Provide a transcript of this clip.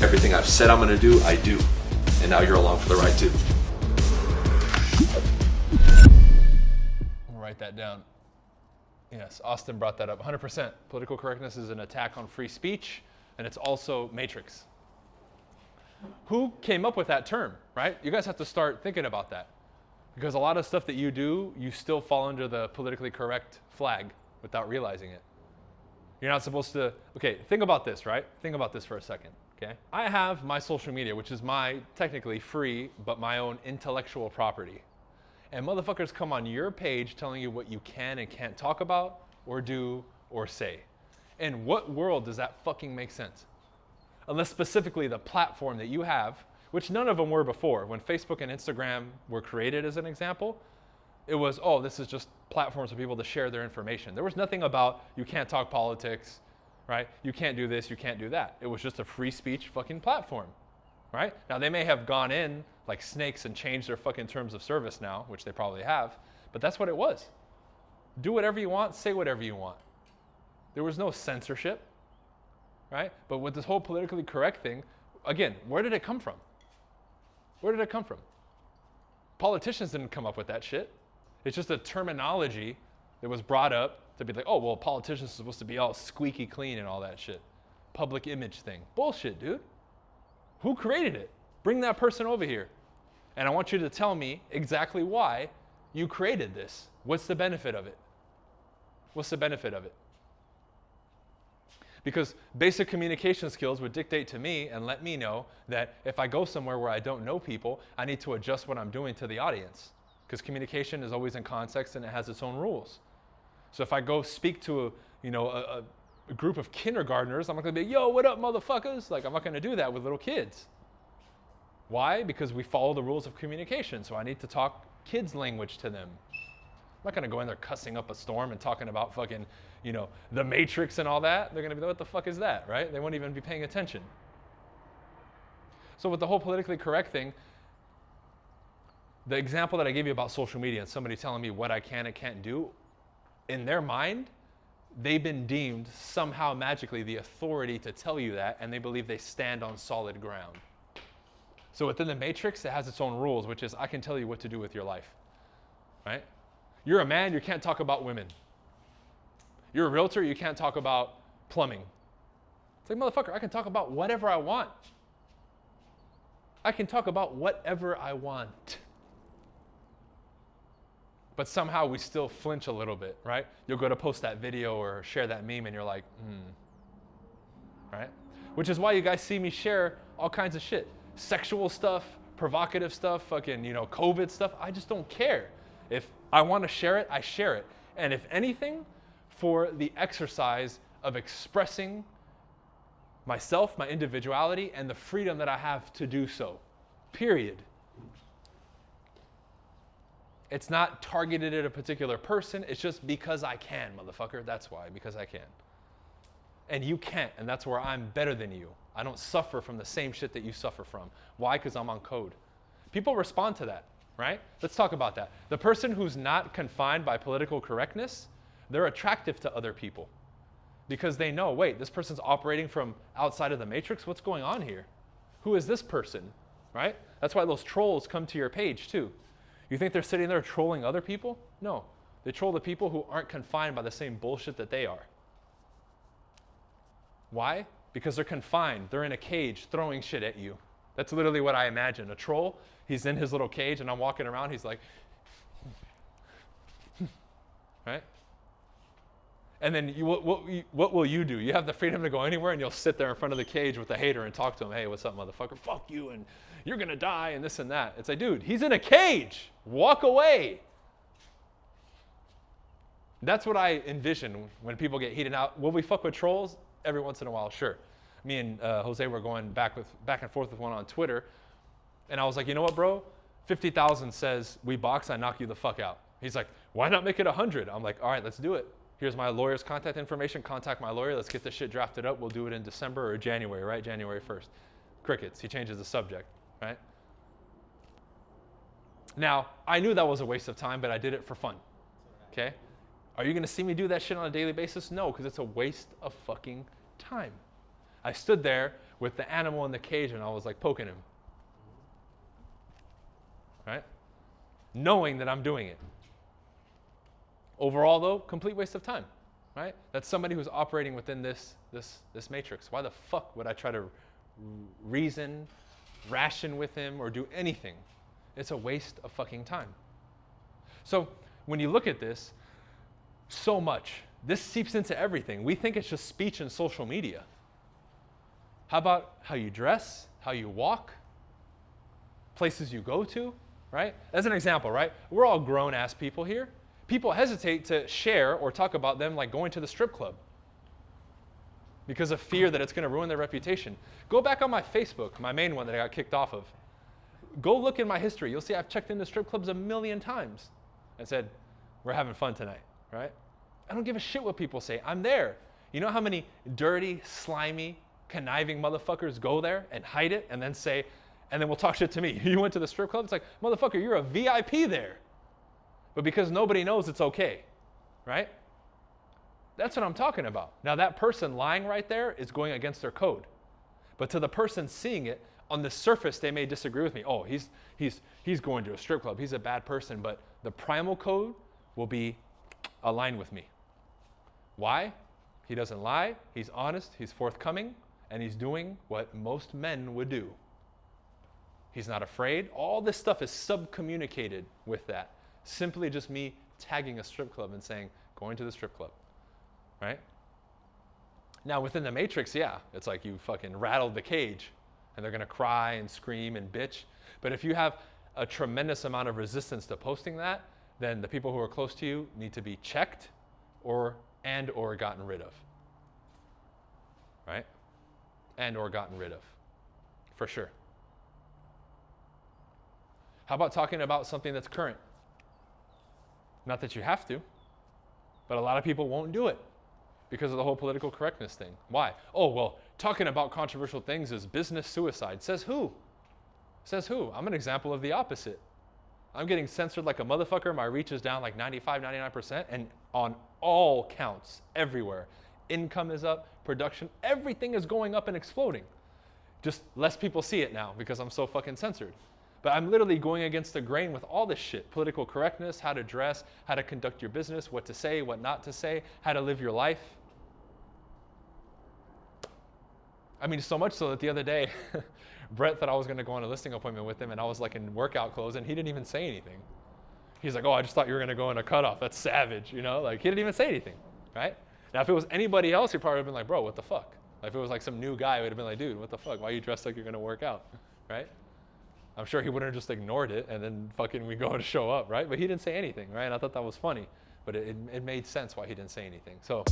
Everything I've said I'm gonna do, I do. And now you're along for the ride too. I'll write that down. Yes, Austin brought that up. 100%. Political correctness is an attack on free speech, and it's also matrix. Who came up with that term, right? You guys have to start thinking about that. Because a lot of stuff that you do, you still fall under the politically correct flag without realizing it. You're not supposed to, okay, think about this, right? Think about this for a second, okay? I have my social media, which is my, technically free, but my own intellectual property. And motherfuckers come on your page telling you what you can and can't talk about, or do, or say. In what world does that fucking make sense? Unless specifically the platform that you have, which none of them were before. When Facebook and Instagram were created as an example, it was, oh, this is just platforms for people to share their information. There was nothing about you can't talk politics, right? You can't do this, you can't do that. It was just a free speech fucking platform, right? Now they may have gone in like snakes and changed their fucking terms of service now, which they probably have, but that's what it was. Do whatever you want, say whatever you want. There was no censorship, right? But with this whole politically correct thing, again, where did it come from? Where did it come from? Politicians didn't come up with that shit. It's just a terminology that was brought up to be like, oh, well, politicians are supposed to be all squeaky clean and all that shit. Public image thing. Bullshit, dude. Who created it? Bring that person over here. And I want you to tell me exactly why you created this. What's the benefit of it? What's the benefit of it? Because basic communication skills would dictate to me and let me know that if I go somewhere where I don't know people, I need to adjust what I'm doing to the audience. Because communication is always in context and it has its own rules. So if I go speak to a group of kindergartners, I'm not going to be, yo, what up, motherfuckers? Like, I'm not going to do that with little kids. Why? Because we follow the rules of communication. So I need to talk kids' language to them. I'm not going to go in there cussing up a storm and talking about fucking, the Matrix and all that. They're going to be, what the fuck is that, right? They won't even be paying attention. So with the whole politically correct thing, the example that I gave you about social media and somebody telling me what I can and can't do, in their mind, they've been deemed somehow magically the authority to tell you that, and they believe they stand on solid ground. So within the Matrix, it has its own rules, which is I can tell you what to do with your life, right? You're a man, you can't talk about women. You're a realtor, you can't talk about plumbing. It's like, motherfucker, I can talk about whatever I want. I can talk about whatever I want. But somehow we still flinch a little bit, right? You'll go to post that video or share that meme and you're like, right? Which is why you guys see me share all kinds of shit. Sexual stuff, provocative stuff, fucking, COVID stuff. I just don't care. If I want to share it, I share it. And if anything, for the exercise of expressing myself, my individuality, and the freedom that I have to do so. Period. It's not targeted at a particular person. It's just because I can, motherfucker. That's why, because I can. And you can't, and that's where I'm better than you. I don't suffer from the same shit that you suffer from. Why? Because I'm on code. People respond to that, right? Let's talk about that. The person who's not confined by political correctness, they're attractive to other people because they know, wait, this person's operating from outside of the matrix. What's going on here? Who is this person, right? That's why those trolls come to your page too. You think they're sitting there trolling other people? No, they troll the people who aren't confined by the same bullshit that they are. Why? Because they're confined. They're in a cage throwing shit at you. That's literally what I imagine. A troll, he's in his little cage and I'm walking around, he's like, right? And then what will you do? You have the freedom to go anywhere and you'll sit there in front of the cage with the hater and talk to him. Hey, what's up, motherfucker? Fuck you and you're going to die and this and that. It's like, dude, he's in a cage. Walk away. That's what I envision when people get heated out. Will we fuck with trolls? Every once in a while, sure. Me and Jose were going back and forth with one on Twitter. And I was like, you know what, bro? 50,000 says we box, I knock you the fuck out. He's like, why not make it 100? I'm like, all right, let's do it. Here's my lawyer's contact information. Contact my lawyer. Let's get this shit drafted up. We'll do it in December or January, right? January 1st. Crickets. He changes the subject, right? Now, I knew that was a waste of time, but I did it for fun, okay? Are you going to see me do that shit on a daily basis? No, because it's a waste of fucking time. I stood there with the animal in the cage and I was like poking him. Right? Knowing that I'm doing it. Overall though, complete waste of time. Right? That's somebody who's operating within this matrix. Why the fuck would I try to reason, ration with him, or do anything? It's a waste of fucking time. So when you look at this, so much, this seeps into everything. We think it's just speech and social media. How about how you dress, how you walk, places you go to, right? As an example, right? We're all grown-ass people here. People hesitate to share or talk about them like going to the strip club because of fear that it's going to ruin their reputation. Go back on my Facebook, my main one that I got kicked off of. Go look in my history. You'll see I've checked into strip clubs a million times and said, we're having fun tonight, right? I don't give a shit what people say. I'm there. You know how many dirty, slimy, conniving motherfuckers go there and hide it and then say, and then will talk shit to me. You went to the strip club? It's like, motherfucker, you're a VIP there. But because nobody knows, it's okay, right? That's what I'm talking about. Now that person lying right there is going against their code. But to the person seeing it, on the surface, they may disagree with me. Oh, he's going to a strip club. He's a bad person. But the primal code will be aligned with me. Why? He doesn't lie. He's honest. He's forthcoming. And he's doing what most men would do. He's not afraid. All this stuff is sub-communicated with that. Simply just me tagging a strip club and saying, going to the strip club, right? Now within the matrix, yeah, it's like you fucking rattled the cage and they're gonna cry and scream and bitch. But if you have a tremendous amount of resistance to posting that, then the people who are close to you need to be checked or gotten rid of, right? Or gotten rid of, for sure. How about talking about something that's current? Not that you have to, but a lot of people won't do it because of the whole political correctness thing. Why? Oh, well, talking about controversial things is business suicide. Says who? Says who? I'm an example of the opposite. I'm getting censored like a motherfucker. My reach is down like 95, 99%, and on all counts, everywhere. Income is up, production, everything is going up and exploding. Just less people see it now because I'm so fucking censored. But I'm literally going against the grain with all this shit. Political correctness, how to dress, how to conduct your business, what to say, what not to say, how to live your life. I mean, so much so that the other day, Brett thought I was going to go on a listing appointment with him, and I was like in workout clothes, and he didn't even say anything. He's like, oh, I just thought you were going to go in a cutoff. That's savage, you know? Like, he didn't even say anything, right? Now, if it was anybody else, he probably would have been like, bro, what the fuck? Like, if it was like some new guy, he would have been like, dude, what the fuck? Why are you dressed like you're going to work out, right? I'm sure he wouldn't have just ignored it and then fucking we go and show up, right? But he didn't say anything, right? And I thought that was funny, but it made sense why he didn't say anything. So